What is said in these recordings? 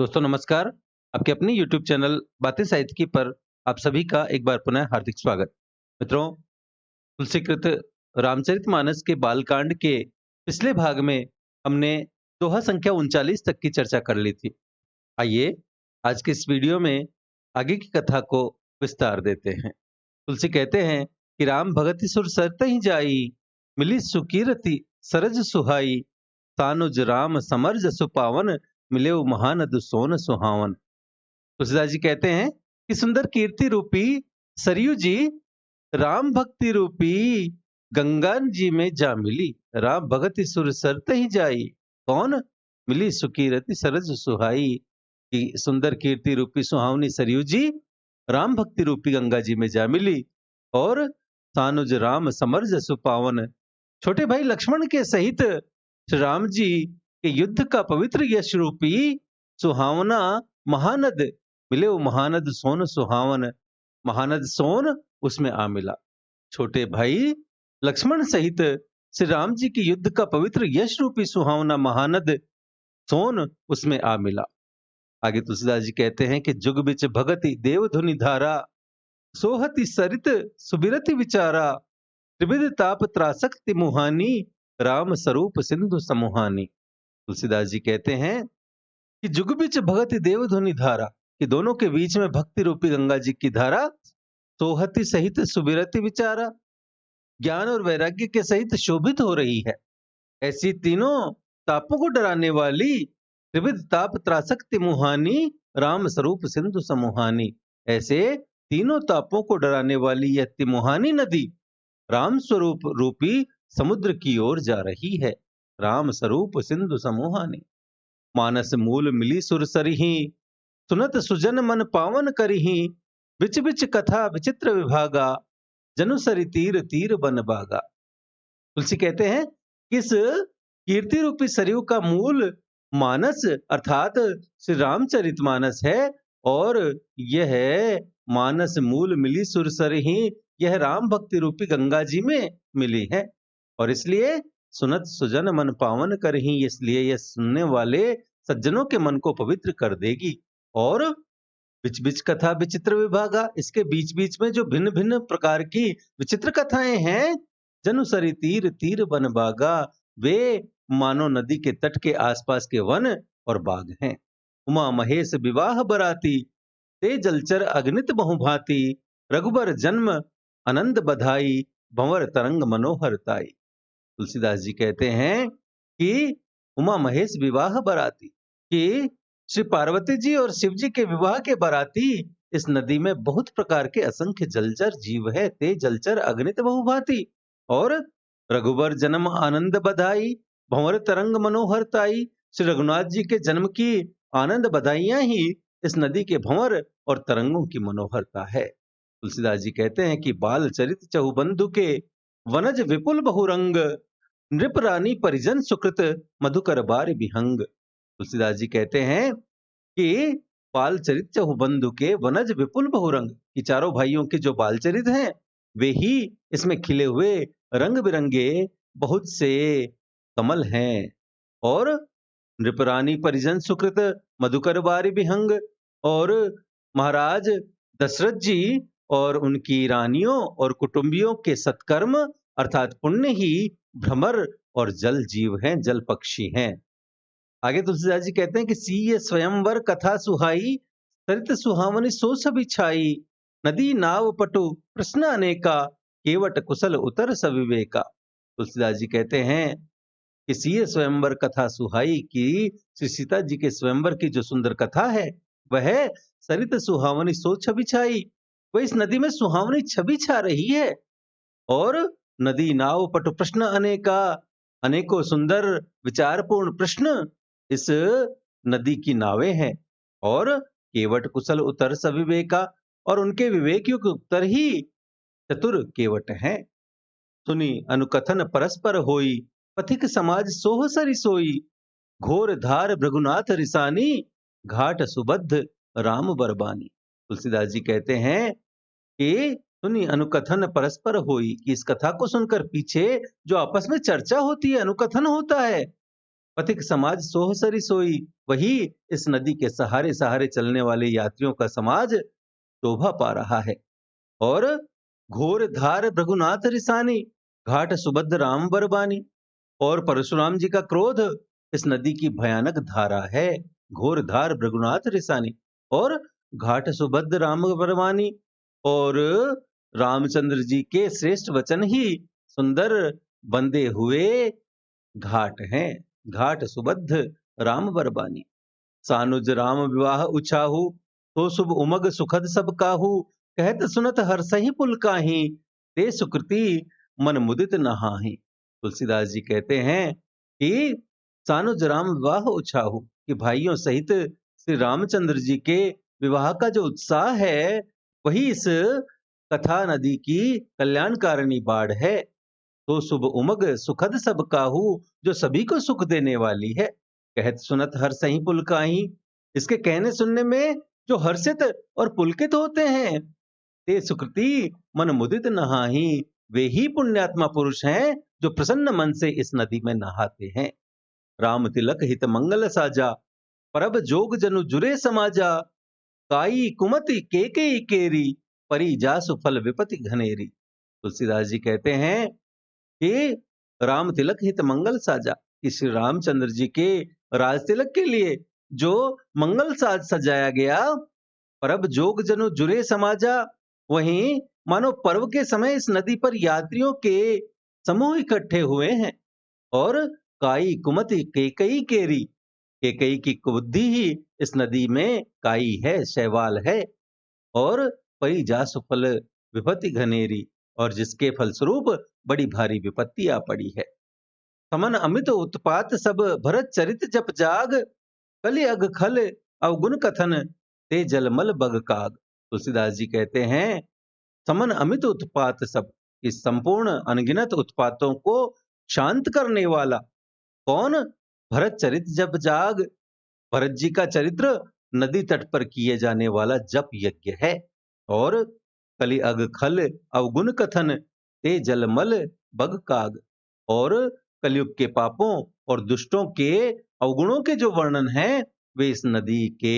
दोस्तों नमस्कार। आपके अपनी यूट्यूब चैनल बातें साहित्य की पर आप सभी का एक बार पुनः हार्दिक स्वागत। मित्रों, तुलसीकृत रामचरितमानस के बालकांड के पिछले भाग में हमने दोहा संख्या 39 तक की चर्चा कर ली थी। आइए आज के इस वीडियो में आगे की कथा को विस्तार देते हैं। तुलसी कहते हैं कि राम भगति सुर सरतहि जाई, मिली सुकीरति सरज सुहाई, तानुज राम समर जसु पावन, मिले महानद सोन सुहावन। तुलसीदास जी कहते हैं कि सुंदर कीर्ति रूपी सरयू जी राम भक्ति रूपी गंगा जी में जा मिली। राम भगति सुर सरत ही जाई, कौन? मिली सुकीरति सरज सुहाई। कि सुंदर कीर्ति रूपी सुहावनी सरयू जी राम भक्ति रूपी गंगा जी में जा मिली और सानुज राम समर जसु पावन, छोटे भाई लक्ष्मण के सहित श्री राम जी के युद्ध का पवित्र यश रूपी सुहावना महानद, मिले वो महानद सोन सुहावन। महानद सोन उसमें आ मिला। छोटे भाई लक्ष्मण सहित श्री राम जी के युद्ध का पवित्र यश रूपी सुहावना महानद सोन उसमें आ मिला। आगे तुलसीदास जी कहते हैं कि जुग बिच भगति देव धुनि धारा, सोहति सरित सुबिरति विचारा, त्रिविध ताप त्रासक्ति मुहानी, राम स्वरूप सिंधु समूहानी। तुलसीदास जी कहते हैं कि जुग बिच भगति देव धुनि धारा, कि दोनों के बीच में भक्ति रूपी गंगा जी की धारा सोहति सहित सुबिरति विचारा, ज्ञान और वैराग्य के सहित शोभित हो रही है। ऐसी तीनों तापों को डराने वाली त्रिविध ताप त्रासक्ति मुहानी, राम स्वरूप सिंधु समूहानी। ऐसे तीनों तापों को डराने वाली यह तिमुहानी नदी राम स्वरूप रूपी समुद्र की ओर जा रही है। राम स्वरूप सिंधु समूहानी। मानस मूल मिली सुर सरही, सुनत सुजन मन पावन करही, बिच बिच कथा विचित्र विभागा, जनु सरि तीर तीर बन बागा। तुलसी कहते हैं इस कीर्ति रूपी सरयू का मूल मानस अर्थात श्री रामचरित मानस है और यह मानस मूल मिली सुर सरही, यह राम भक्ति रूपी गंगा जी में मिली है और इसलिए सुनत सुजन मन पावन करही, इसलिए यह सुनने वाले सज्जनों के मन को पवित्र कर देगी। और बिच बिच कथा विचित्र विभागा, इसके बीच बीच में जो भिन्न भिन्न प्रकार की विचित्र कथाएं हैं, जनुसरी तीर तीर वन बागा, वे मानो नदी के तट के आसपास के वन और बाग हैं। उमा महेश विवाह बराती, ते जलचर अग्नित बहुभांति, रघुबर जन्म आनंद बधाई, भंवर तरंग मनोहर ताई। तुलसीदास जी कहते हैं कि उमा महेश विवाह बराती, कि श्री पार्वती जी और शिव जी के विवाह के बराती इस नदी में बहुत प्रकार के असंख्य जलचर जीव है। ते जलचर अग्नित बहुभांति, और रघुबर जन्म आनंद बधाई, भंवर तरंग मनोहर ताई, श्री रघुनाथ जी के जन्म की आनंद बधाइयां ही इस नदी के भंवर और तरंगों की मनोहरता है। तुलसीदास जी कहते हैं कि बाल चरित चहुबंधु के, वनज विपुल बहुरंग, नृप रानी परिजन सुकृत, मधुकर बार विहंग। तुलसीदास जी कहते हैं कि बाल चरित चहुबंधु के, वनज विपुल बहुरंग, कि चारों भाइयों के जो बाल चरित हैं वे ही इसमें खिले हुए रंग बिरंगे बहुत से कमल हैं। और नृपरानी परिजन सुकृत, मधुकर बारी विहंग, और महाराज दशरथ जी और उनकी रानियों और कुटुंबियों के सत्कर्म अर्थात पुण्य ही भ्रमर और जल जीव हैं, जल पक्षी हैं। आगे तुलसीदास जी कहते हैं कि सीय स्वयंवर कथा सुहाई, सरित सुहावनी सो सभी छाई, नदी नाव पटु प्रश्न अनेका, केवट कुशल उतर सविवेका। तुलसीदास जी कहते हैं कि सीय स्वयंवर कथा सुहाई, की श्री सीता जी के स्वयंवर की जो सुंदर कथा है वह सरित सुहावनी सो छवि छाई, वह इस नदी में सुहावनी छवि छा रही है। और नदी नाव पटु प्रश्न अनेका, अनेकों सुंदर विचारपूर्ण प्रश्न इस नदी की नावें हैं। और केवट कुशल उत्तर सविवेका, और उनके विवेक युक्त उत्तर ही चतुर केवट हैं। सुनी अनुकथन परस्पर होई, पथिक समाज सोह सरि सोई, घोर धार भृगुनाथ रिसानी, घाट सुबद्ध राम बरबानी। तुलसीदास जी कहते हैं कि सुनी अनुकथन परस्पर होई, कि इस कथा को सुनकर पीछे जो आपस में चर्चा होती है, अनुकथन होता है, पथिक समाज सोह सरी सोई, वही इस नदी के सहारे सहारे चलने वाले यात्रियों का समाज शोभा पा रहा है। और घोर धार भृगुनाथ रिसानी, घाट सुभद्र राम बरबानी। और परशुराम जी का क्रोध इस नदी की भयानक धारा है। घोर धार भृगुनाथ रिसानी और घाट सुभद्र राम बरबानी। और रामचंद्र जी के श्रेष्ठ वचन ही सुंदर बंदे हुए घाट हैं। घाट सुबद्ध राम बरबानी। सानुज राम विवाह उछाहू, तो शुभ उमग सुखद सब काहू। कहत सुनत हर्षहि पुल काहीं, ते सुकृति मन मुदित नहाहि। तुलसीदास जी कहते हैं कि सानुज राम विवाह उछाहू, कि भाइयों सहित श्री रामचंद्र जी के विवाह का जो उत्साह है, वही इस कथा नदी की कल्याणकारिणी बाढ़ है। तो शुभ उमग सुखद सब काहू, जो सभी को सुख देने वाली है। कहत सुनत हर सही पुलकाही, इसके कहने सुनने में जो हर्षित और पुलकित होते हैं। ते सुकृति मन मुदित नहाही, वे ही पुण्यात्मा पुरुष हैं जो प्रसन्न मन से इस नदी में नहाते हैं। राम तिलक हित मंगल साजा, परब जोग जनु जुरे समाजा। काई कुमति केकई केरी, परी जासु फल विपति घनेरी। तुलसीदास जी कहते हैं कि राम तिलक हित मंगल साजा, कि श्री रामचंद्र जी के राज तिलक के लिए जो मंगल साज सजाया गया। परब जोग जनु जुरे समाजा, वहीं मानो पर्व के समय इस नदी पर यात्रियों के समूह इकट्ठे हुए हैं। और काई कुमति केकई केरी, केकई की बुद्धि ही इस नदी में काई है, शैवाल है। और परी जा सुफल विपत्ति घनेरी, और जिसके फलस्वरूप बड़ी भारी विपत्ति आ पड़ी है। समन अमित उत्पात सब, भरत चरित जप जाग। कलि अग खल अवगुण कथन, ते जलमल बग काग। तुलसीदास जी कहते हैं समन अमित उत्पात सब, इस संपूर्ण अनगिनत उत्पातों को शांत करने वाला कौन? भरत चरित जप जाग। भरत जी का चरित्र नदी तट पर किए जाने वाला जप यज्ञ है। और कलि अग खल अवगुण कथन, ते जलमल बग काग। और कलयुग के पापों और दुष्टों के अवगुणों के जो वर्णन है, वे इस नदी के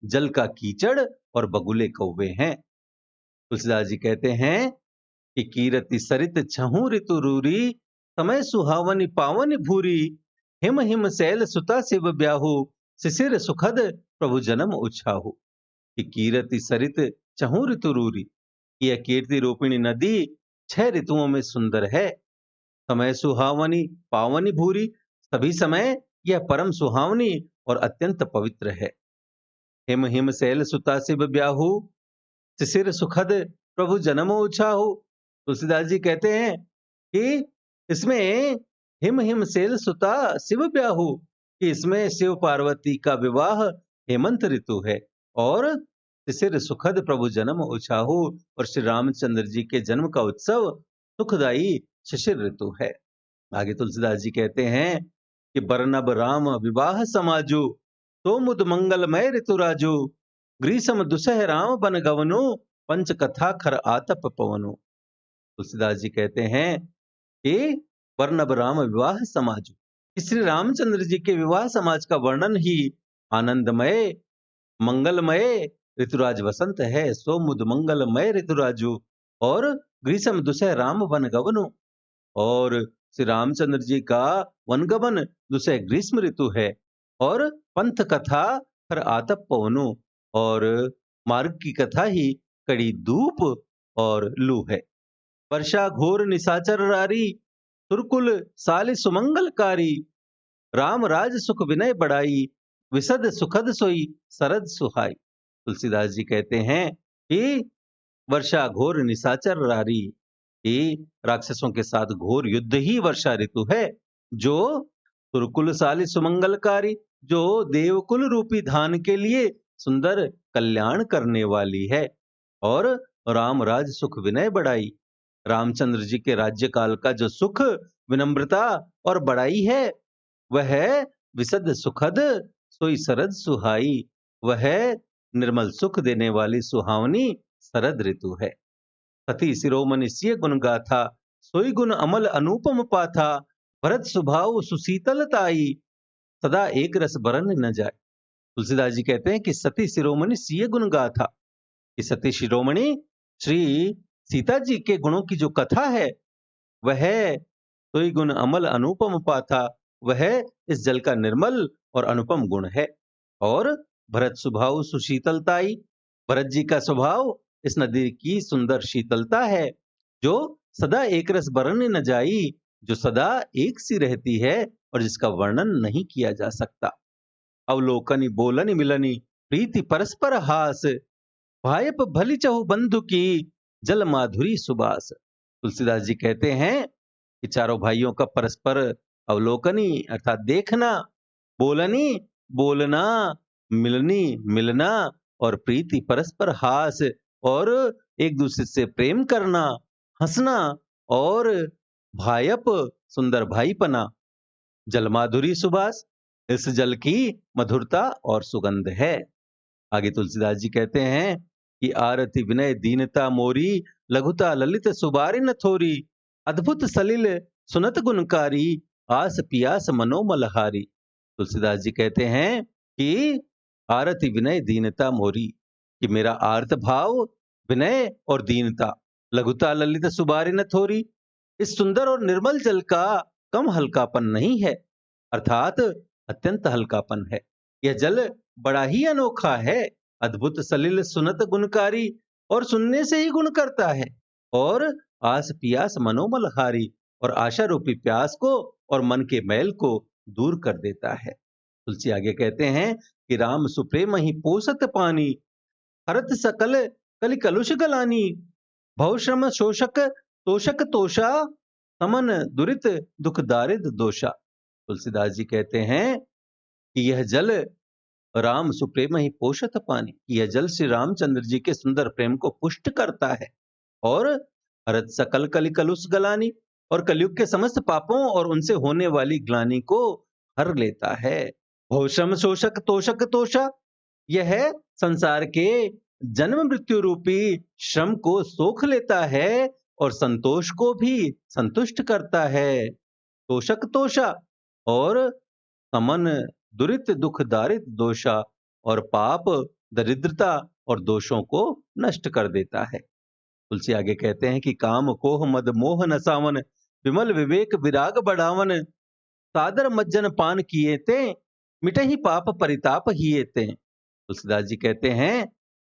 जल का कीचड़ और बगुले कौवे हैं। तुलसीदास जी कहते हैं कि कीरति सरित छहु ऋतु रूरी, समय सुहावनी पावन भूरी। हिम हिम सैल सुता शिव ब्याहु, शिशिर सुखद प्रभु जन्म उछाहु। कि कीरति सरित चहु ऋतु रूरी, यह कीर्ति रूपिणी नदी 6 ऋतुओं में सुंदर है। समय सुहावनी पावनी भूरी, सभी समय यह परम सुहावनी और अत्यंत पवित्र है। हिम हिम सैल सुता शिव ब्याहु, शिशिर सुखद प्रभु जन्म उछाहु। तुलसीदास जी कहते हैं कि इसमें हिम हिम सैल सुता शिव ब्याहु, कि इसमें शिव पार्वती का विवाह हेमंत ऋतु है। और शिशिर सुखद प्रभु जन्म उछाहु, और श्री रामचंद्र जी के जन्म का उत्सव सुखदाई शिशिर ऋतु है। आगे तुलसीदास जी कहते हैं कि बरनब राम विवाह समाजु, तो मुद मंगलमय ऋतुराजु। ग्रीसम दुसह राम बन गवनु, पंच कथा खर आतप पवनु। तुलसीदास जी कहते हैं कि बरनब राम विवाह समाजु, श्री रामचंद्र जी के विवाह समाज का वर्णन ही आनंदमय मंगलमय ऋतुराज वसंत है। सो मुद मंगलमय ऋतुराजु, और ग्रीसम दुसह राम बन गवनु। और श्री रामचंद्र जी का वनगमन दुसह ग्रीष्म ऋतु है। और पंथ कथा हर आतप पवनु, और मार्ग की कथा ही कड़ी धूप और लू है। वर्षा घोर निशाचर रारी, तुरकुल साल सुमंगलकारी। राम राज सुख विनय बढ़ाई, विशद सुखद सोई सरद सुहाई। तुलसीदास जी कहते हैं कि वर्षा घोर निशाचर रारी, कि राक्षसों के साथ घोर युद्ध ही वर्षा ऋतु है। जो तुरकुलशाली सुमंगलकारी, जो देवकुल रूपी धान के लिए सुंदर कल्याण करने वाली है। और राम राज सुख विनय बढ़ाई, रामचंद्र जी के राज्य काल का जो सुख विनम्रता और बढ़ाई है, वह विशद सुखद सोई सरद सुहाई, वह निर्मल सुख देने वाली सुहावनी शरद ऋतु है। सती शिरोमणि सिय गुण गाथा, सोई गुण अमल अनुपम पाथा। भरत सुभाव सुशीतलताई, सदा एक रस बरन न जाए। तुलसीदास जी कहते हैं कि सती शिरोमणि सिय गुण गाथा, कि सती शिरोमणि श्री सीता जी के गुणों की जो कथा है वह सोई गुण अमल अनुपम पाथा, वह इस जल का निर्मल और अनुपम गुण है। और भरत स्वभाव सुशीतलताई, भरत जी का स्वभाव इस नदी की सुंदर शीतलता है, जो सदा एक रस बरन न जाई, जो सदा एक सी रहती है और जिसका वर्णन नहीं किया जा सकता। अवलोकनि बोलनि मिलनि प्रीति परस्पर हास, भायप भली चहु बंधु की जल माधुरी सुबास। तुलसीदास जी कहते हैं कि चारों भाइयों का परस्पर अवलोकनी अर्थात देखना, बोलनी बोलना, मिलनी मिलना, और प्रीति परस्पर हास और एक दूसरे से प्रेम करना, हंसना, और भायप सुंदर भाईपना, जल माधुरी सुबास, इस जल की मधुरता और सुगंध है। आगे तुलसीदास जी कहते हैं कि आरति विनय दीनता मोरी, लघुता ललित सुबारि न थोरी, अद्भुत सलिल सुनत गुणकारी, आस पियास मनोमलहारी। तुलसीदास जी कहते हैं कि आरति विनय दीनता मोरी, कि मेरा आर्त भाव, विनय और दीनता, लघुता ललित सुबारि न थोरी, इस सुंदर और निर्मल जल का कम हल्कापन नहीं है, अर्थात अत्यंत हल्कापन है। यह जल बड़ा ही अनोखा है, अद्भुत सलिल सुनत गुणकारी, और सुनने से ही गुण करता है, और आस पियास मनोमलहारी, और आशा रूपी प्यास को और मन के मैल को दूर कर देता है। तुलसी आगे कहते हैं कि राम सुप्रेम ही पोसत पानी, हरत सकल कलि कलुष गलानी, भवश्रम शोषक तोषक तोषा, समन दुरित दुख दारिद दोषा। तुलसीदास जी कहते हैं कि यह जल राम सुप्रेम ही पोषत पानी, यह जल श्री रामचंद्र जी के सुंदर प्रेम को पुष्ट करता है, और हरत सकल कलि कलुष गलानी, और कलयुग के समस्त पापों और उनसे होने वाली ग्लानि को हर लेता है। भवश्रम शोषक तोषक तोषा, यह संसार के जन्म मृत्यु रूपी श्रम को सोख लेता है और संतोष को भी संतुष्ट करता है। तोषक तोषा, और समन दुरित दुख दारिद दोषा, और पाप दरिद्रता और दोषों को नष्ट कर देता है। तुलसी आगे कहते हैं कि काम कोह मद मोह नसावन, विमल विवेक विराग बढ़ावन, सादर मज्जन पान किए ते, मिटे ही पाप परिताप हिए ते। तुलसीदास जी कहते हैं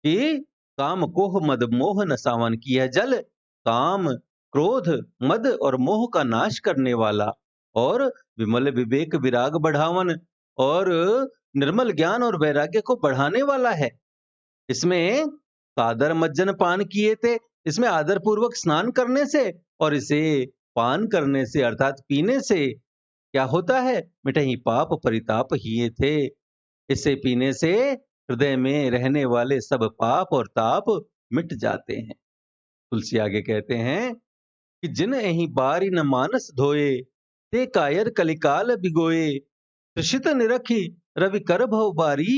कि काम कोह मद मोह नसावन, की यह जल काम, क्रोध, मद और मोह का नाश करने वाला, और विमल विवेक विराग बढ़ावन, और निर्मल ज्ञान और वैराग्य को बढ़ाने वाला है। इसमें सादर मज्जन पान किए थे, इसमें आदर पूर्वक स्नान करने से और इसे पान करने से अर्थात पीने से क्या होता है, मिटे ही पाप परिताप हिए थे। इसे पीने से हृदय में रहने वाले सब पाप और ताप मिट जाते हैं। तुलसी आगे कहते हैं कि जिन एहि बारी न मानस धोए, ते कायर कलिकाल बिगोए, त्रिषित निरखी रवि कर भव बारी,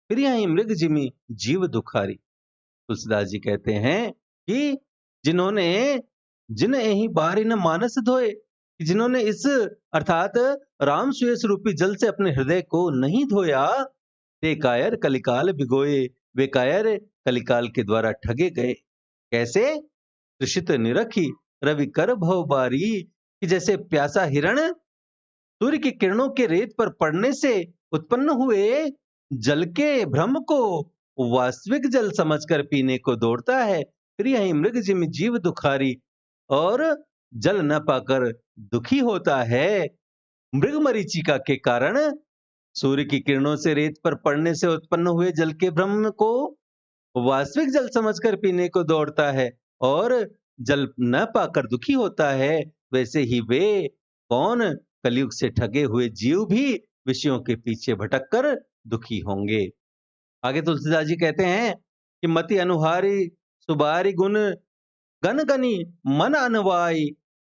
फिर यही मृग जिमि जीव दुखारी। तुलसीदास जी कहते हैं कि जिन्होंने जिन एहि बारी न मानस धोए, कि जिन्होंने इस अर्थात राम सुयस रूपी जल से अपने हृदय को नहीं धोया, ते कायर कलिकाल भिगोए, वे कायर कलिकाल के द्वारा ठगे गए। कैसे? त्रिषित निरखी रवि कर भव बारी, कि जैसे प्यासा हिरण सूर्य की किरणों के रेत पर पड़ने से उत्पन्न हुए जल के भ्रम को वास्तविक जल समझकर पीने को दौड़ता है, फिर यही मृग जिम जीव दुखारी, और जल न पाकर दुखी होता है। मृग मरीचिका के कारण सूर्य की किरणों से रेत पर पड़ने से उत्पन्न हुए जल के भ्रम को वास्तविक जल समझकर पीने को दौड़ता है, और जल न पाकर दुखी होता है। वैसे ही वे कौन कलयुग से ठगे हुए जीव भी विषयों के पीछे भटककर दुखी होंगे। आगे तुलसीदास जी कहते हैं कि मति अनुहारी सुबारी गुण, गन गनी मन अनवाई,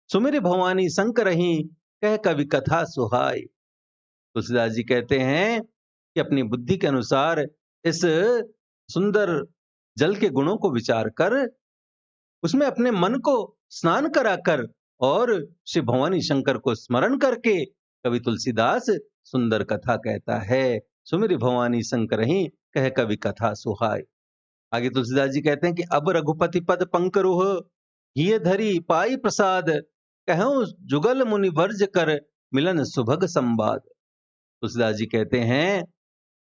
सुमिर भवानी शंकर रही, कह कवि कथा सुहाई। तुलसीदास जी कहते हैं कि अपनी बुद्धि के अनुसार इस सुंदर जल के गुणों को विचार कर उसमें अपने मन को स्नान कराकर और श्री भवानी शंकर को स्मरण करके कवि तुलसीदास सुंदर कथा कहता है। सुमिरि भवानी शंकरहि कह कवि कथा सुहाय। आगे तुलसीदास जी कहते हैं कि अब रघुपति पद पंकरुह हिय धरी पाई प्रसाद, कहूँ जुगल मुनि वर्ज कर मिलन सुभग संवाद। तुलसीदास जी कहते हैं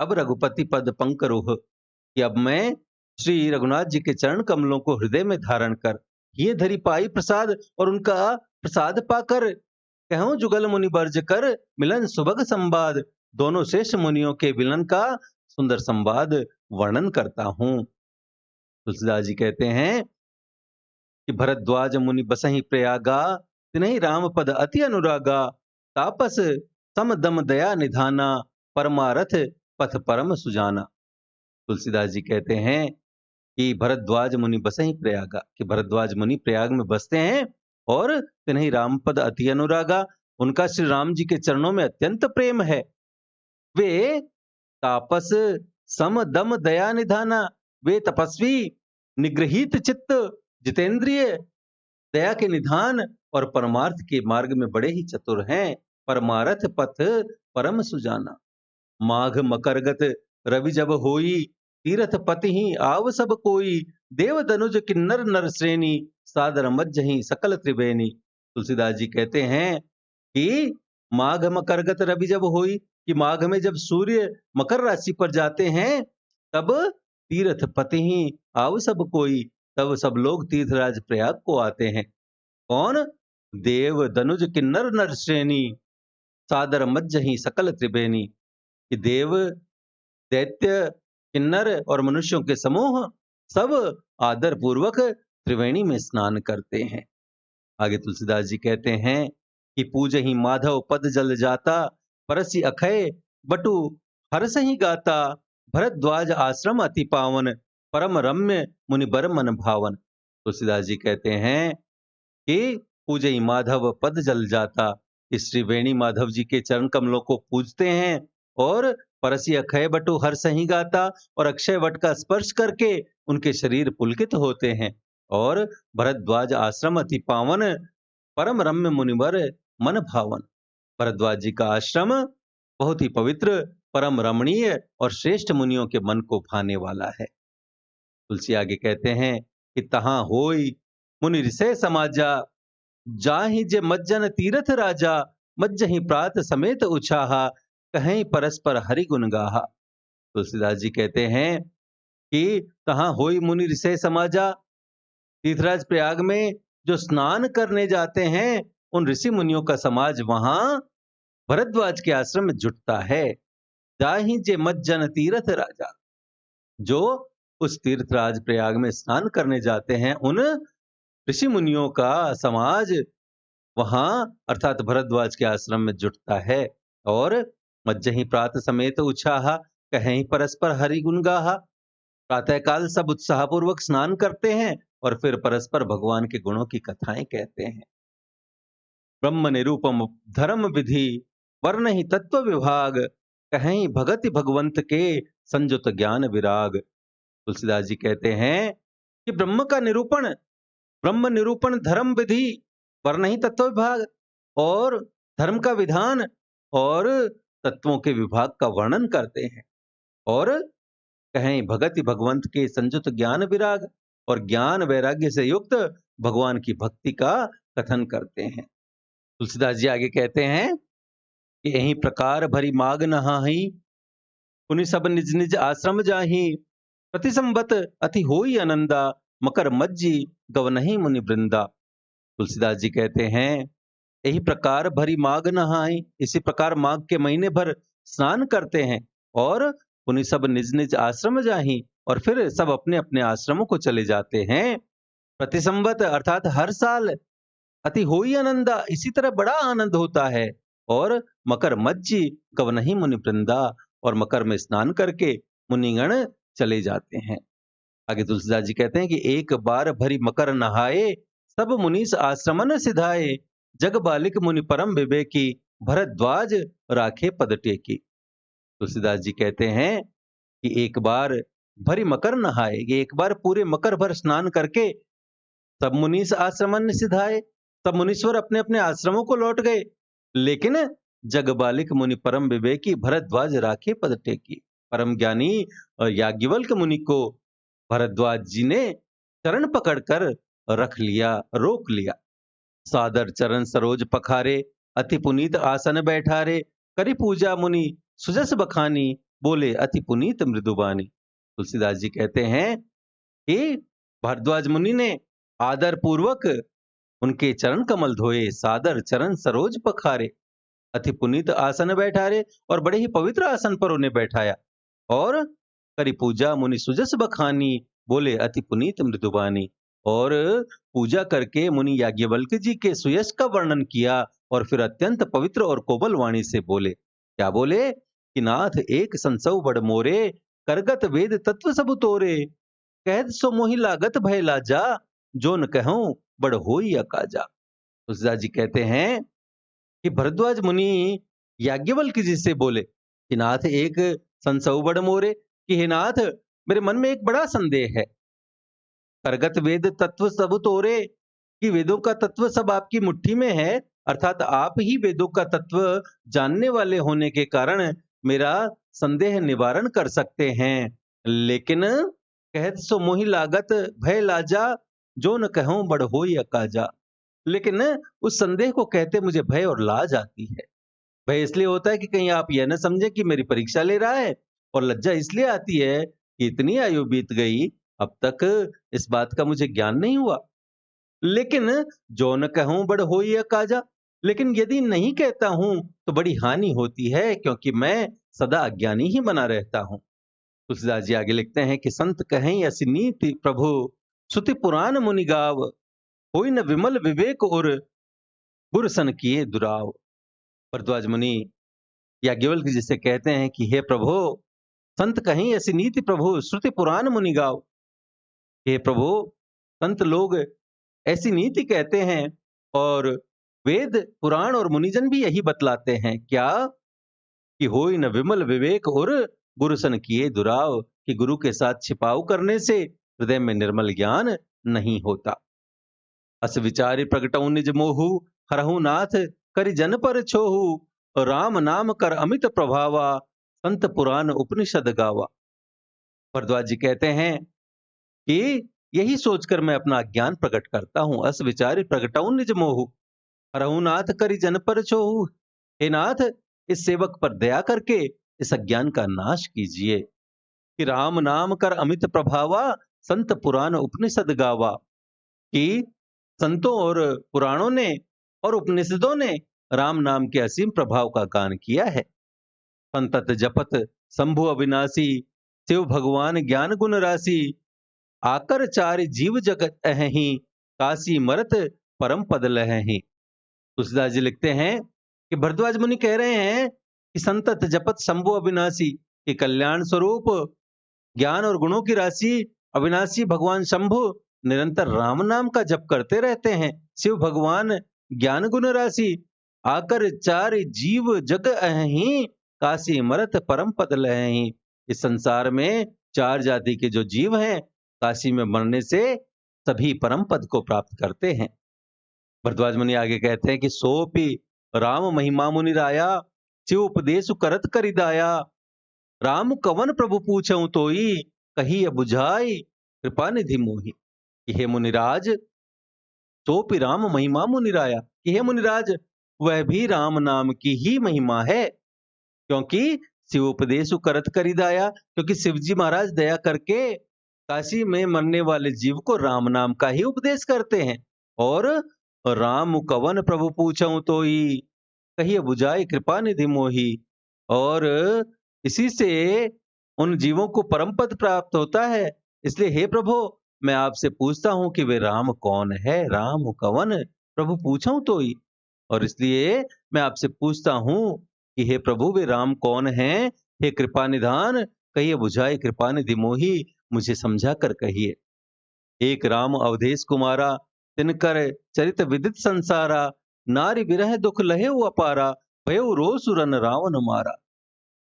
अब रघुपति पद पंकरुह, कि अब मैं श्री रघुनाथ जी के चरण कमलों को हृदय में धारण कर ये धरी पाई प्रसाद, और उनका प्रसाद पाकर कहूँ जुगल मुनि वर्ज कर मिलन सुभग संवाद, दोनों श्रेष्ठ मुनियों के मिलन का सुंदर संवाद वर्णन करता हूँ। तुलसीदास जी कहते हैं कि भरद्वाज मुनि बसहि प्रयागा, तिन्हि राम पद अति अनुरागा, तापस सम दम दया निधाना, परमारथ पथ परम सुजाना। तुलसीदास जी कहते हैं कि भरद्वाज मुनि बसहि प्रयागा, कि भरद्वाज मुनि प्रयाग में बसते हैं, और तिन्हि राम पद अति अनुरागा, उनका श्री राम जी के चरणों में अत्यंत प्रेम है। वे तापस सम दम दया निधाना, वे तपस्वी निगृहित चित्त जितेंद्रिय दया के निधान और परमार्थ के मार्ग में बड़े ही चतुर हैं। परमारथ पथ परम सुजाना, माघ मकरगत रवि जब होई, तीरथ पति ही आव सब कोई, देव दनुज किन्नर नर श्रेणी, सादर मज्जहि सकल त्रिवेणी। तुलसीदास जी कहते हैं कि माघ मकरगत रवि जब होई, कि माघ में जब सूर्य मकर राशि पर जाते हैं, तब तीर्थ पति ही आव सब कोई, तब सब लोग तीर्थराज प्रयाग को आते हैं। कौन? देव दनुज किन्नर नर श्रेणी, सादर मज्जहि सकल त्रिवेणी, कि देव दैत्य किन्नर और मनुष्यों के समूह सब आदर पूर्वक त्रिवेणी में स्नान करते हैं। आगे तुलसीदास जी कहते हैं कि पूजहि माधव पद जल जाता, परसि अखय बटु हरस ही गाता, भरद्वाज आश्रम अति पावन, परम रम्य मुनिबर मन भावन। तुलसीदास जी कहते हैं कि पूजहि माधव पद जल जाता, इस त्रिवेणी माधव जी के चरण कमलों को पूजते हैं, और परसी अक्षय बटु हर सही गाता, और अक्षय वट का स्पर्श करके उनके शरीर पुलकित होते हैं। और भरद्वाज आश्रम अति पावन, परम रम्य मुनिवर मन भावन। भरद्वाज जी का आश्रम बहुत ही पवित्र, परम रमणीय और श्रेष्ठ मुनियों के मन को भाने वाला है। तुलसी आगे कहते हैं कि तहां होई मुनि ऋषय समाजा, जाहि जे मज्जन तीरथ राजा, मज्जहि प्रात समेत उछाहा, कहीं परस्पर हरि गुण गाहा। तुलसीदास जी कहते हैं कि तहां होई मुनि ऋषय समाजा, तीर्थराज प्रयाग में जो स्नान करने जाते हैं, उन ऋषि मुनियों का समाज वहां भरद्वाज के आश्रम में जुटता है। जाहि जे मज्जन तीरथ राजा, जो उस तीर्थराज प्रयाग में स्नान करने जाते हैं, उन ऋषि मुनियों का समाज वहां अर्थात भरद्वाज के आश्रम में जुटता है। और मज्जहि प्रात समेत उछाहा, कहीं परस्पर हरि गुण गाहा, प्रातःकाल सब उत्साह पूर्वक स्नान करते हैं और फिर परस्पर भगवान के गुणों की कथाएं कहते हैं। ब्रह्म निरूपम धर्म विधि, वर्ण ही तत्व विभाग, कहीं भगति भगवंत के संजुत ज्ञान विराग। तुलसीदास जी कहते हैं कि ब्रह्म निरूपण धर्म विधि, वर्ण ही तत्व विभाग, और धर्म का विधान और तत्वों के विभाग का वर्णन करते हैं। और कहें भगति भगवंत के संजुत ज्ञान विराग, और ज्ञान वैराग्य से युक्त भगवान की भक्ति का कथन करते हैं। तुलसीदास जी आगे कहते हैं कि यही प्रकार भरी माग नहाही, पुनि सब निज निज आश्रम जाही, प्रति संबत अति होई आनंदा, मकर मज्जी गवनहि मुनि वृंदा। तुलसीदास जी कहते हैं यही प्रकार भरी माग नहाई, इसी प्रकार माघ के महीने भर स्नान करते हैं, और उन्हीं सब निज निज आश्रम जाही, और फिर सब अपने अपने आश्रमों को चले जाते हैं। प्रतिसंवत अर्थात हर साल, अति होई आनंदा, इसी तरह बड़ा आनंद होता है। और मकर मज्जी गवनहि मुनि वृंदा, और मकर में स्नान करके मुनिगण चले जाते हैं। आगे तुलसीदास जी कहते हैं कि एक बार भरी मकर नहाए, सब मुनीस आश्रमन सिधाए, जग बालिक मुनि परम विवेकी, भरद्वाज राखे पद टेकी। तुलसीदास जी कहते हैं कि एक बार भरी मकर नहाए, ये एक बार पूरे मकर भर स्नान करके सब मुनीस आश्रमन सिधाए, सब मुनीश्वर अपने अपने आश्रमों को लौट गए। लेकिन जग बालिक मुनि परम विवेकी, भरद्वाज राखे पद टेकी। परम ज्ञानी और याज्ञवल्क्य मुनि को भरद्वाज जी ने चरण पकड़कर रख लिया, रोक लिया। सादर चरण सरोज पखारे, अति पुनीत आसन बैठारे। करी पूजा मुनि सुजस बखानी, बोले अति पुनीत मृदुबानी। तुलसीदास जी कहते हैं कि भारद्वाज मुनि ने आदर पूर्वक उनके चरण कमल धोए, सादर चरण सरोज पखारे, अति पुनीत आसन बैठारे, और बड़े ही पवित्र आसन पर उन्हें बैठाया। और करी पूजा मुनि सुजस बखानी, बोले अति पुनीत मृदुबानी। और पूजा करके मुनि याज्ञवल्क्य जी के सुयश का वर्णन किया, और फिर अत्यंत पवित्र और कोमल वाणी से बोले। क्या बोले? कि नाथ एक संसव बड़ मोरे, करगत वेद तत्व सब तोरे। कहत सो मोहि लागत भय लाजा, जो न कहूं बड़ होई अकाजा। तुलसीदास जी कहते हैं कि भरद्वाज मुनि याज्ञवल्क्य जी से बोले कि नाथ एक संसव बड़ मोरे, कि हे नाथ मेरे मन में एक बड़ा संदेह है। करगत वेद तत्व सब तोरे, कि वेदों का तत्व सब आपकी मुट्ठी में है, अर्थात आप ही वेदों का तत्व जानने वाले होने के कारण मेरा संदेह निवारण कर सकते हैं। लेकिन कहत सो मोहि लागत भय लाजा, जो न कहूं बड़ होई अकाजा। लेकिन उस संदेह को कहते मुझे भय और लाज आती है। भय इसलिए होता है कि कहीं आप यह न समझे कि मेरी परीक्षा ले रहा है, और लज्जा इसलिए आती है कि इतनी आयु बीत गई, अब तक इस बात का मुझे ज्ञान नहीं हुआ। लेकिन जो न कहूं बड़ होई अकाजा, लेकिन यदि नहीं कहता हूं तो बड़ी हानि होती है, क्योंकि मैं सदा अज्ञानी ही बना रहता हूं। तुलसीदास जी आगे लिखते हैं कि संत कहें असी नीति प्रभु, श्रुति पुराण मुनि गाव। होई न विमल विवेक और, गुर सन किए दुराव। भरद्वाज मुनि याज्ञवल्क्य जी से कहते हैं कि हे प्रभु, संत कहीं ऐसी नीति प्रभु, श्रुति पुराण मुनि गाव। हे प्रभु, संत लोग ऐसी नीति कहते हैं, और वेद पुराण और मुनिजन भी यही बतलाते हैं। क्या? कि होई न विमल विवेक और, गुरु सन किए दुराव। कि गुरु के साथ छिपाव करने से हृदय में निर्मल ज्ञान नहीं होता। अस विचारि प्रगटऊ निज मोहु, हरहु नाथ करि जन पर छोहु। राम नाम कर अमित प्रभावा, संत पुराण उपनिषद गावा। भरद्वाज जी कहते हैं कि यही सोचकर मैं अपना ज्ञान प्रकट करता हूं। अस विचारि प्रगटऊ निज मोहु, हरहु नाथ करि जन पर छोहु। हे नाथ, इस सेवक पर दया करके इस अज्ञान का नाश कीजिए। कि राम नाम कर अमित प्रभावा, संत पुराण उपनिषद गावा। कि संतों और पुराणों ने और उपनिषदों ने राम नाम के असीम प्रभाव का गान किया है। संतत जपत शंभु अविनाशी, शिव भगवान ज्ञान गुण राशि। आकर चारि जीव जगत अहि, काशी मरत परम पद लहहि। तुलसीदास जी लिखते हैं कि भरद्वाज मुनि कह रहे हैं कि संतत जपत शंभु अविनाशी, कि कल्याण स्वरूप ज्ञान और गुणों की राशि अविनाशी भगवान शंभु निरंतर राम नाम का जप करते रहते हैं। शिव भगवान ज्ञान गुण राशि, आकर चार जीव जग अहि, काशी मरत परम पद लहहि। इस संसार में चार जाति के जो जीव हैं, काशी में मरने से सभी परम पद को प्राप्त करते हैं। भरद्वाज मुनि आगे कहते हैं कि सोपि राम महिमा मुनि राया, शिव उपदेश करत करिदाया। राम कवन प्रभु पूछऊं तोई, कही बुझाई कृपा निधि मोहि। कि हे मुनिराज, तो भी राम महिमा मुनिराया, कि हे मुनिराज, वह भी राम नाम की ही महिमा है। क्योंकि शिव उपदेश करत करिदाया, क्योंकि शिव जी महाराज दया करके काशी में मरने वाले जीव को राम नाम का ही उपदेश करते हैं। और राम कवन प्रभु पूछऊं तोई, कहिए बुझाई कृपा निधि मोहि। और इसी से उन जीवों को परम पद प्राप्त होता है। इसलिए हे प्रभु, मैं आपसे पूछता हूं कि वे राम कौन है, राम कवन प्रभु पूछूं तो ही। और इसलिए मैं आपसे पूछता हूं कि हे प्रभु, वे राम कौन हैं? हे कृपा निधान, कहिए बुझाए कृपा निधि मोहि, मुझे समझा कर कहिए। एक राम अवधेश कुमारा, तिनकर चरित विदित संसारा। नारी विरह दुख लहे अपारा, भयो रो सुरन रावण मारा।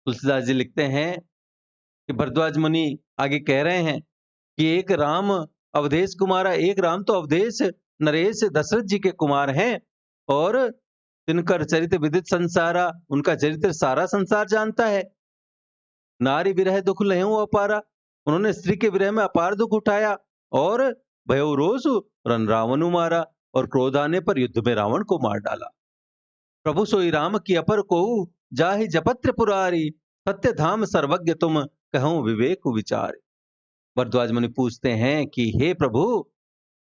तुलसीदास जी लिखते हैं कि भरद्वाज मुनि आगे कह रहे हैं कि एक राम अवधेश कुमारा, एक राम तो अवधेश नरेश दशरथ जी के कुमार हैं। और तिनकर चरित्र विदित संसारा, उनका चरित्र सारा संसार जानता है। नारी विरह दुख लहू अपारा, उन्होंने स्त्री के विरह में अपार दुख उठाया और भयो रोष रन रावण मारा, और क्रोध आने पर युद्ध में रावण को मार डाला। प्रभु सोई राम की अपर को जाहि जपत्र पुरारी, सत्य धाम सर्वज्ञ तुम कहूं विवेक विचार। भरद्वाज मुनि पूछते हैं कि हे प्रभु,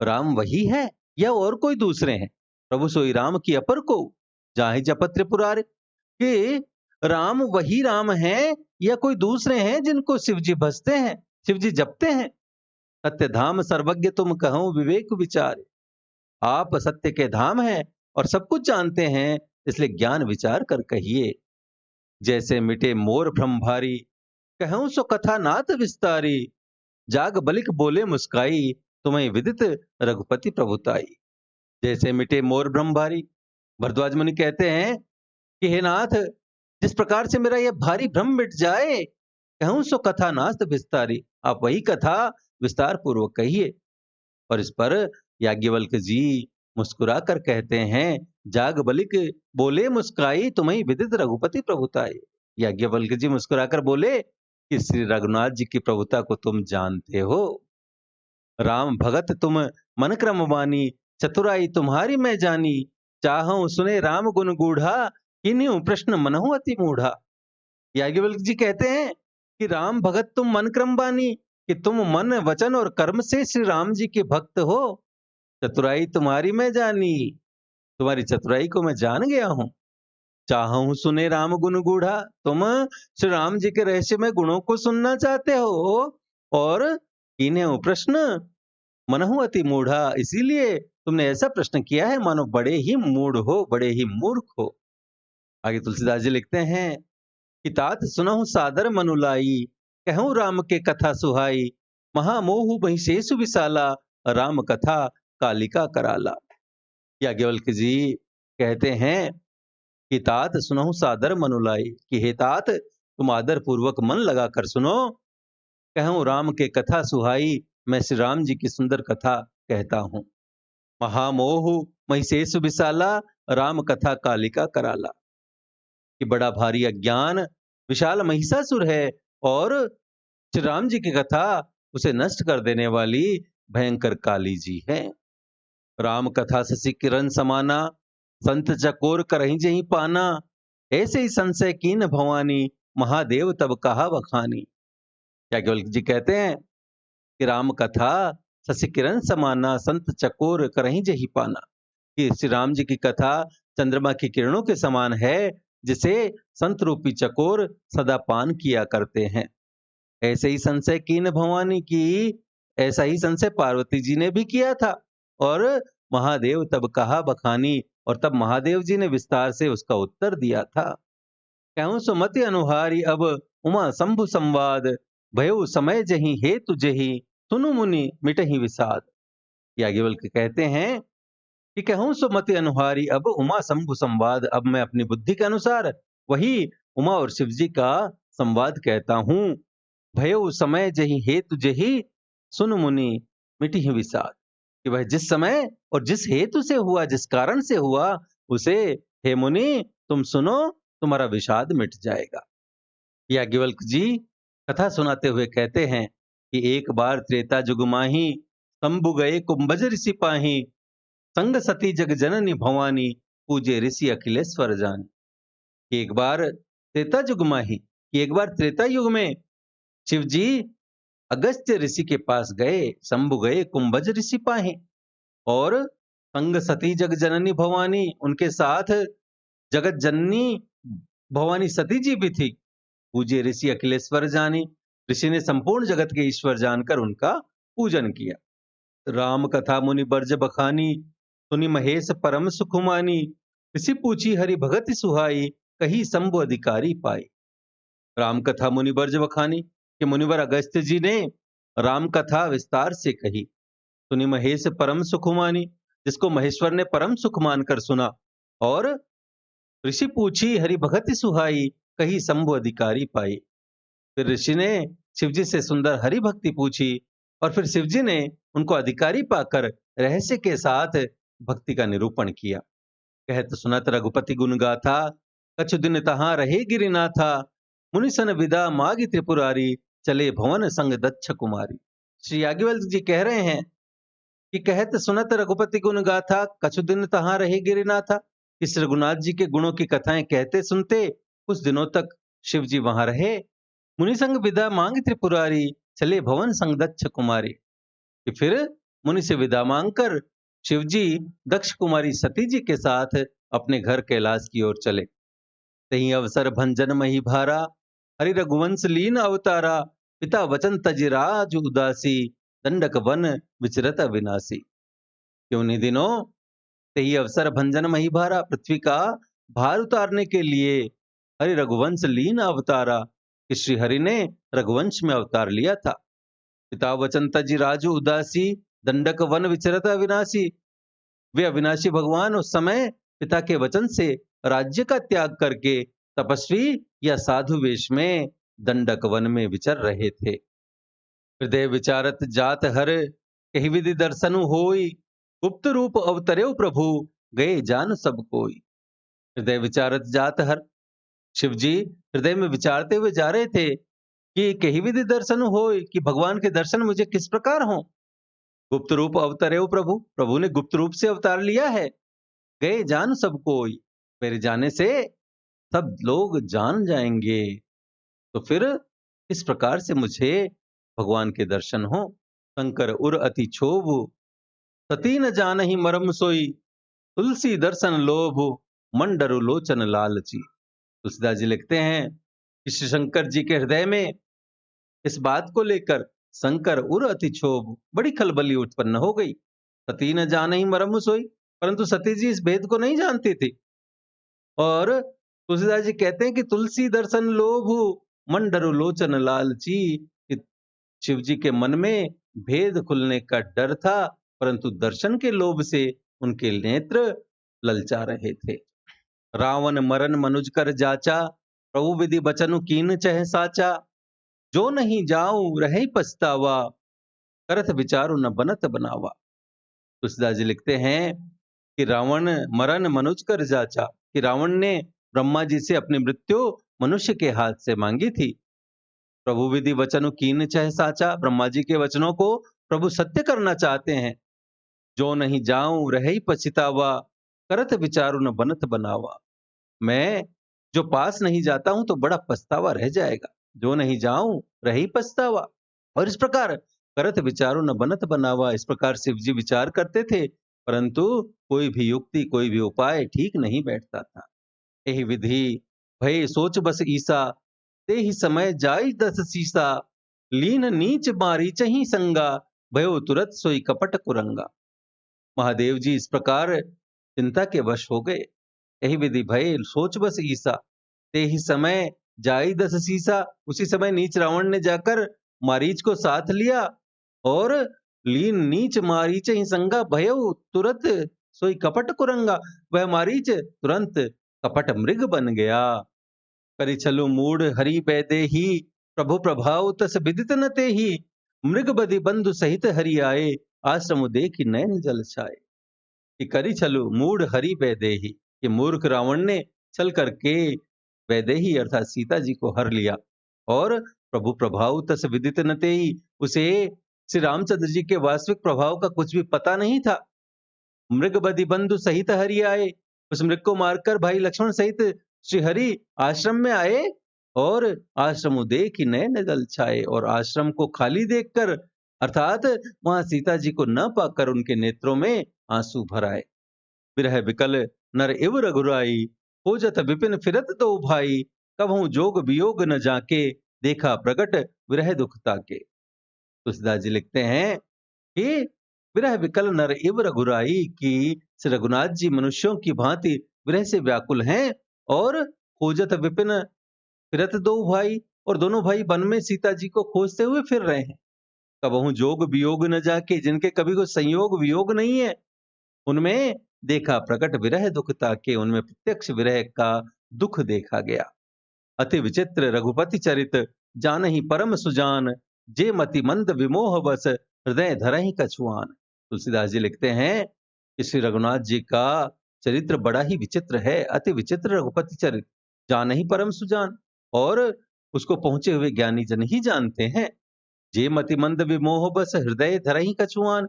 राम वही है या और कोई दूसरे हैं? प्रभु सोई राम की अपर को जाहि जपत्र पुरारी, कि राम वही राम है या कोई दूसरे हैं जिनको शिवजी भजते हैं, शिवजी जपते हैं। सत्य धाम सर्वज्ञ तुम कहूं विवेक विचार, आप सत्य के धाम हैं और सब कुछ जानते हैं, इसलिए ज्ञान विचार कर कहिए। जैसे मिटे मोर भ्रम भारी, कहूं सो कथा नाथ विस्तारी, जाग बलिक बोले मुस्काई, तुम्हें विदित रघुपति प्रभुताई। जैसे मिटे मोर भ्रम भारी, भरद्वाज मुनि कहते हैं कि हे नाथ, जिस प्रकार से मेरा यह भारी भ्रम मिट जाए, कहूं सो कथा नाथ विस्तारी, आप वही कथा विस्तार पूर्वक कहिए। और इस पर याज्ञवल्क्य जी मुस्कुरा कर कहते हैं, जाग बलिक बोले मुस्काई, तुम्हें विदित रघुपति प्रभुताई। याज्ञवल्क्य जी मुस्कुरा कर बोले कि श्री रघुनाथ जी की प्रभुता को तुम जानते हो। राम भगत तुम मन क्रम मानी, चतुराई तुम्हारी मैं जानी, चाहूं सुने राम गुण गूढ़ा, किन्हीं प्रश्न मनहु अति मूढ़ा। याज्ञवल्क्य जी कहते हैं कि राम भगत तुम मन क्रम बानी, कि तुम मन वचन और कर्म से श्री राम जी के भक्त हो। चतुराई तुम्हारी मैं जानी, तुम्हारी चतुराई को मैं जान गया हूं। चाहूं सुने राम गुण गूढ़ा, तुम श्री राम जी के रहस्यमय गुणों को सुनना चाहते हो, और इन्हें प्रश्न मनहु अति मूढ़ा, इसीलिए तुमने ऐसा प्रश्न किया है मानो बड़े ही मूढ़ हो, बड़े ही मूर्ख हो। आगे तुलसीदास जी लिखते हैं कि तात सुनहु सादर मनुलाई, कहूं राम के कथा सुहाई, महामोहु महिषेषु विशाला, राम कथा कालिका कराला। याज्ञवल्क्य जी कहते हैं कि तात सुनहु सादर मनुलाई, कि हे तात, तुम आदर पूर्वक मन लगाकर सुनो। कहूं राम के कथा सुहाई, मैं श्री राम जी की सुंदर कथा कहता हूं। महामोहु महिषेषु विशाला, राम कथा कालिका कराला, कि बड़ा भारी अज्ञान विशाल महिषासुर है, और श्री राम जी की कथा उसे नष्ट कर देने वाली भयंकर काली जी है। राम कथा शशि किरण समाना, संत चकोर करही जही पाना, ऐसे ही संशय कीन भवानी, महादेव तब कहा बखानी। याज्ञवल्क्य जी कहते हैं कि राम कथा शशि किरण समाना, संत चकोर करही जही पाना, कि श्री राम जी की कथा चंद्रमा की किरणों के समान है, जिसे संत रूपी चकोर सदा पान किया करते हैं। ऐसे ही संशय कीन भवानी की, ऐसा ही संशय पार्वती जी ने भी किया था, और महादेव तब कहा बखानी, और तब महादेव जी ने विस्तार से उसका उत्तर दिया था। कहूं सुमति अनुहारी अब उमा शंभु संवाद, भयो समय जही हेतु जही, सुनु मुनि मिटहि विषाद। याज्ञवल्क्य कहते हैं कि कहूं सुमति अनुहारी अब उमा शंभु संवाद, अब मैं अपनी बुद्धि के अनुसार वही उमा और शिव जी का संवाद कहता हूं। भयो समय जही हेतु जही, सुन मुनि मिटहि विषाद, कि वह जिस समय और जिस हेतु से हुआ, जिस कारण से हुआ, उसे हे मुनि तुम सुनो, तुम्हारा विषाद मिट जाएगा। याज्ञवल्क्य जी कथा सुनाते हुए कहते हैं कि एक बार त्रेता युग माही, शंभु गए कुंभज ऋषि पाही, संग सती जग जननी भवानी, पूजे ऋषि अखिलेश्वर जानी। एक बार त्रेता युग माही, कि एक बार त्रेता युग में शिव जी अगस्त्य ऋषि के पास गए, शंभु गए कुंभज ऋषि पाहे, और संग सती जग जननी भवानी, उनके साथ जगत जननी भवानी सती जी भी थी। पूजे ऋषि अखिलेश्वर जानी, ऋषि ने संपूर्ण जगत के ईश्वर जानकर उनका पूजन किया। राम कथा मुनि बर्ज बखानी, सुनि महेश परम सुखुमानी, ऋषि पूछी हरि भगति सुहाई, कही शंभु अधिकारी पाई। राम कथा मुनि बर्ज बखानी, कि मुनिवर अगस्त्य जी ने राम कथा विस्तार से कही। सुनि महेश परम सुखुमानी, जिसको महेश्वर ने परम सुख मानकर सुना, और ऋषि पूछी हरि भगति सुहाई, कही शंभु अधिकारी पाई। फिर ऋषि ने शिवजी से सुंदर हरि भक्ति पूछी, और फिर शिवजी ने उनको अधिकारी पाकर रहस्य के साथ भक्ति का निरूपण किया। कहत सुनत रघुपति गुण गाथा, कछु दिन तहाँ रहे गिरिनाथा। मुनि सन विदा मागी त्रिपुरारी, चले भवन संग दक्ष कुमारी। श्री याज्ञवल्क्य जी कह रहे हैं कि कहत सुनत रघुपति गुण गाथा, कछु दिन तहाँ रहे गिरिनाथा। इस रघुनाथ जी के गुणों की कथाएं कहते सुनते कुछ दिनों तक शिव जी वहां रहे। मुनि संग विदा मांग त्रिपुरारी, चले भवन संग दक्ष कुमारी। कि फिर मुनि से विदा मांगकर शिव जी दक्ष कुमारी सती जी के साथ अपने घर कैलाश की ओर चले। तही अवसर भंजन मही भारा, हरि रघुवंश लीन अवतारा। पिता वचन तज राज उदासी, दंडक वन विचरत अविनाशी। कि उन्हीं दिनों तही अवसर भंजन मही भारा, पृथ्वी का भार उतारने के लिए हरि रघुवंश लीन अवतारा, कि श्री हरि ने रघुवंश में अवतार लिया था। पिता वचन तज राजू उदासी, दंडक वन विचरत अविनाशी। वे अविनाशी भगवान उस समय पिता के वचन से राज्य का त्याग करके तपस्वी या साधु वेश में दंडक वन में विचर रहे थे। हृदय विचारत जात हर, कही विधि दर्शनु होई। गुप्त रूप अवतर्यो प्रभु, गए जान सब कोई। हृदय विचारत जात हर, शिव जी हृदय में विचारते हुए जा रहे थे कि कही विधि दर्शन हो, कि भगवान के दर्शन मुझे किस प्रकार हो। गुप्त रूप अवतरे प्रभु, प्रभु ने गुप्त रूप से अवतार लिया है। गए जान सब कोई, मेरे जाने से सब लोग जान जाएंगे। तो फिर इस प्रकार से मुझे भगवान के दर्शन हो। शंकर उर अति क्षोभ, सती न जान ही मरम सोई। तुलसी दर्शन लोभ, मन डरु लोचन लालची। तुलसीदास जी लिखते हैं कि श्री शंकर जी के हृदय में इस बात को लेकर शंकर उर अति क्षोभ, बड़ी खलबली उत्पन्न हो गई। सती न जान ही मरम सोई, परंतु सती जी इस भेद को नहीं जानती थी। और तुलसीदास जी कहते हैं कि तुलसी दर्शन लोभ, मन डरु लोचन लालची। शिव जी के मन में भेद खुलने का डर था, परंतु दर्शन के लोभ से उनके नेत्र ललचा रहे थे। रावण मरन मनुज कर जाचा, प्रभु विधि बचनु कीन चह साचा। जो नहीं जाऊं रहे पछतावा, करत विचारु न बनत बनावा। तुलसीदास जी लिखते हैं कि रावण मरण मनुज कर जाचा, कि रावण ने ब्रह्मा जी से अपनी मृत्यु मनुष्य के हाथ से मांगी थी। प्रभु विधि वचनु कीन चह साचा, ब्रह्मा जी के वचनों को प्रभु सत्य करना चाहते हैं। जो नहीं जाऊं रहे पछतावा, करत विचारु न बनत बनावा। मैं जो पास नहीं जाता हूं तो बड़ा पछतावा रह जाएगा। जो नहीं जाऊं रही पछतावा। और इस प्रकार करत विचारो न बनत बनावा, इस प्रकार शिव जी विचार करते थे, परंतु कोई भी युक्ति कोई भी उपाय ठीक नहीं बैठता था। यही विधि भय सोच बस ईसा, ते ही समय जाई दस सीसा। लीन नीच मारी चही संगा, भयो तुरत सोई कपट कुरंगा। महादेव जी इस प्रकार चिंता के वश हो गए। यही विधि भय सोच बस ईसा, ते ही समय जाई दस सीसा। उसी समय नीच रावण ने जाकर मारीच को साथ लिया, और लीन नीच मारीच ही संगा, भयउ तुरंत सोई कपट कुरंगा। वह मारीच तुरंत कपट मृग बन गया। करि छलु मूढ़ हरि बैदेही, प्रभु प्रभाव तस विदित न तेहि। मृग बधि बंधु सहित हरि आए, आश्रम देखि नयन जल छाए। कि करि छलु मूढ़ हरि बैदेही, कि मूर्ख रावण ने छल करके वैदेही अर्थात सीता जी को हर लिया। और प्रभु प्रभाव तस विदित न तेहि, उसे श्री रामचंद्र जी के वास्तविक प्रभाव का कुछ भी पता नहीं था। मृग बधि बंधु सहित हरि आए, उस मृग को मारकर भाई लक्ष्मण सहित श्री हरि आश्रम में आए, और आश्रम देख नयन जल छाए। और आश्रम को खाली देखकर अर्थात वहां सीता जी को न पाकर उनके नेत्रों में आंसू भर आए। विरह विकल नर इव रघुराई, खोजत विपिन फिरत दो भाई। कबहू जोग वियोग न जाके, देखा प्रकट विरह दुख ताके। तुलसीदास जी लिखते हैं कि विरह विकल नर इव रघुराई, की श्री रघुनाथ जी मनुष्यों की भांति विरह से व्याकुल हैं। और खोजत विपिन फिरत दो भाई, और दोनों भाई वन में सीता जी को खोजते हुए फिर रहे हैं। कबहू जोग वियोग न जाके, जिनके कभी कोई संयोग वियोग नहीं है, उनमें देखा प्रकट विरह दुख ताके, उनमें प्रत्यक्ष विरह का दुख देखा गया। अति विचित्र रघुपति चरित, जानहि परम सुजान। जे मति मंद विमोह बस, हृदय धरहि कछुआन। तुलसीदास जी लिखते हैं कि श्री रघुनाथ जी का चरित्र बड़ा ही विचित्र है, अति विचित्र रघुपति चरित्र, जानहि परम सुजान। और उसको पहुंचे हुए ज्ञानी जन ही जानते हैं। जे मति मंद विमोह बस हृदय धरहि कछुआन।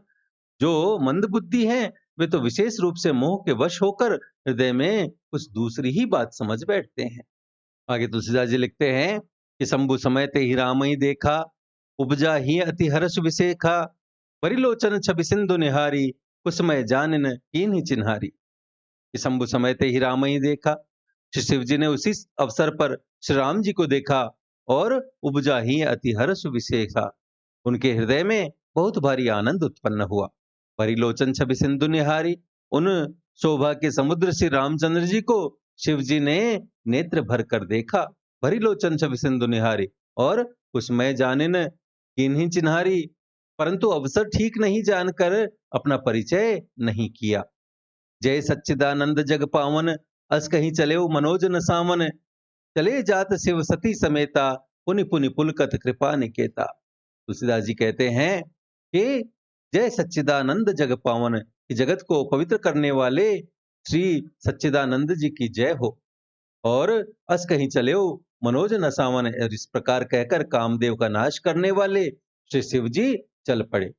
जो मंद बुद्धि हैं वे तो विशेष रूप से मोह के वश होकर हृदय में कुछ दूसरी ही बात समझ बैठते हैं। आगे तुलसीदास जी लिखते हैं कि शंभु समय ते ही राम ही देखा, उपजा ही अति हर्ष विशेखा। परिलोचन छवि सिंधु निहारी, कुसमय जानन कीन्हि चिन्हारी। कि शंभु समय ते ही राम ही देखा, श्री शिव जी ने उसी अवसर पर श्री राम जी को देखा और उपजा ही अति हर्ष विशेखा। उनके हृदय में बहुत भारी आनंद उत्पन्न हुआ। परिलोचन छवि सिंधु निहारी, उन शोभा के समुद्र श्री रामचंद्र जी को शिव जी ने नेत्र भर कर देखा। परिलोचन छवि सिंधु निहारी, और कुसमय जानन कीन्हि चिन्हारी, परंतु अवसर ठीक नहीं जानकर अपना परिचय नहीं किया। जय सच्चिदानंद जग पावन, अस कहीं चले मनोज न सामन। चले जात शिव सती समेता, पुनि पुनि पुलकत कृपा निकेता। तुलसीदास जी कहते हैं कि जय सच्चिदानंद जग पावन, कि जगत को पवित्र करने वाले श्री सच्चिदानंद जी की जय हो। और अस कहीं चले मनोज न सावन, और इस प्रकार कहकर कामदेव का नाश करने वाले श्री शिव जी चल पड़े।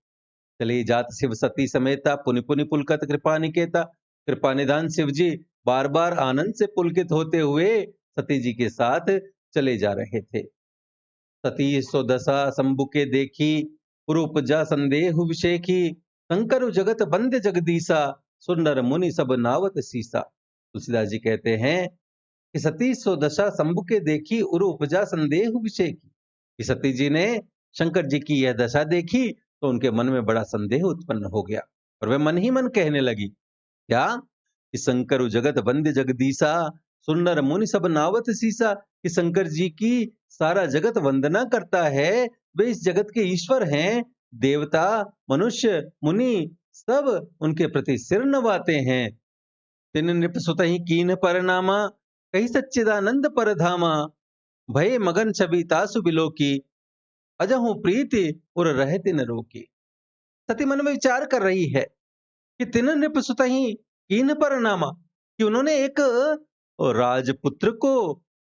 चले जात शिव सती समेता, पुनि पुनि पुलकत कृपा निकेता। कृपा निधान शिव जी बार बार आनंद से पुलकित होते हुए सती जी के साथ चले जा रहे थे। सती सो दशा शंभु के देखी, पुरुपजा संदेह विशेखी। शंकर जगत बंद जगदीसा, सुंदर मुनि सब नावत सीसा। तुलसीदास जी कहते हैं कि सती सो दशा शंभु के देखी, उरु उपजा संदेह विशेखी। कि सती जी ने शंकर जी की यह दशा देखी तो उनके मन में बड़ा संदेह उत्पन्न हो गया, और वे मन ही मन कहने लगी क्या कि शंकर जगत वंद्य जगदीसा, सुंदर मुनि सब नावत सीसा। कि शंकर जी की सारा जगत वंदना करता है, वे इस जगत के ईश्वर हैं। देवता मनुष्य मुनि सब उनके प्रति सिर नवाते हैं। तिन नृप सुत ही कीन परनामा, कही सच्चिदानंद परधामा। भय मगन छवि तासु बिलोकी, अजहु प्रीति उर रहति न रोकी। सती मन में विचार कर रही है कि तिन नृप सुत ही कीन परनामा, कि उन्होंने एक राजपुत्र को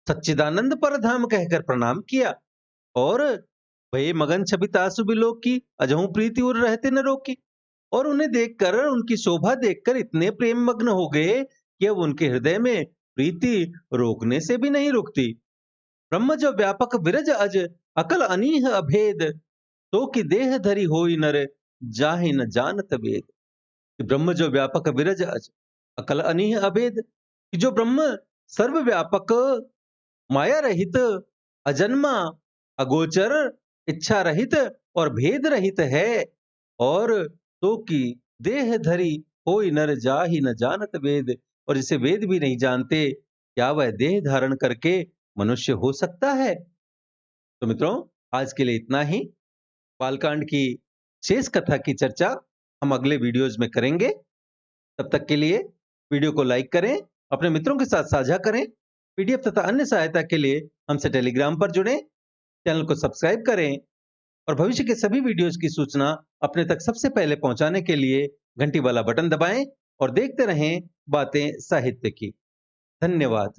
सच्चिदानंद परधाम कहकर प्रणाम किया, और भय मगन छवि तासु बिलोकी, अजहु प्रीति उर रहति न रोकी। और उन्हें देखकर, उनकी शोभा देखकर इतने प्रेम मग्न हो गए कि अब उनके हृदय में प्रीति रोकने से भी नहीं रुकती। ब्रह्म जो व्यापक विरज अज, अकल अनीह अभेद। तो कि देह धरी होई नर, जाहि न जानत वेद। कि ब्रह्म जो व्यापक विरज अज, अकल अनीह अभेद। कि जो ब्रह्म सर्वव्यापक, माया रहित, अजन्मा, अगोचर, इच्छा रहित और भेद रहित है, और तो कि देह धरी होई नर, जाहि न जानत वेद। और जिसे वेद भी नहीं जानते, क्या वह देह धारण करके मनुष्य हो सकता है? तो मित्रों, आज के लिए इतना ही। बालकांड की शेष कथा की चर्चा हम अगले वीडियोज में करेंगे। तब तक के लिए वीडियो को लाइक करें, अपने मित्रों के साथ साझा करें। पीडीएफ तथा अन्य सहायता के लिए हमसे टेलीग्राम पर जुड़ें, चैनल को सब्सक्राइब करें, और भविष्य के सभी वीडियोज की सूचना अपने तक सबसे पहले पहुंचाने के लिए घंटी वाला बटन दबाएं, और देखते रहें बातें साहित्य की। धन्यवाद।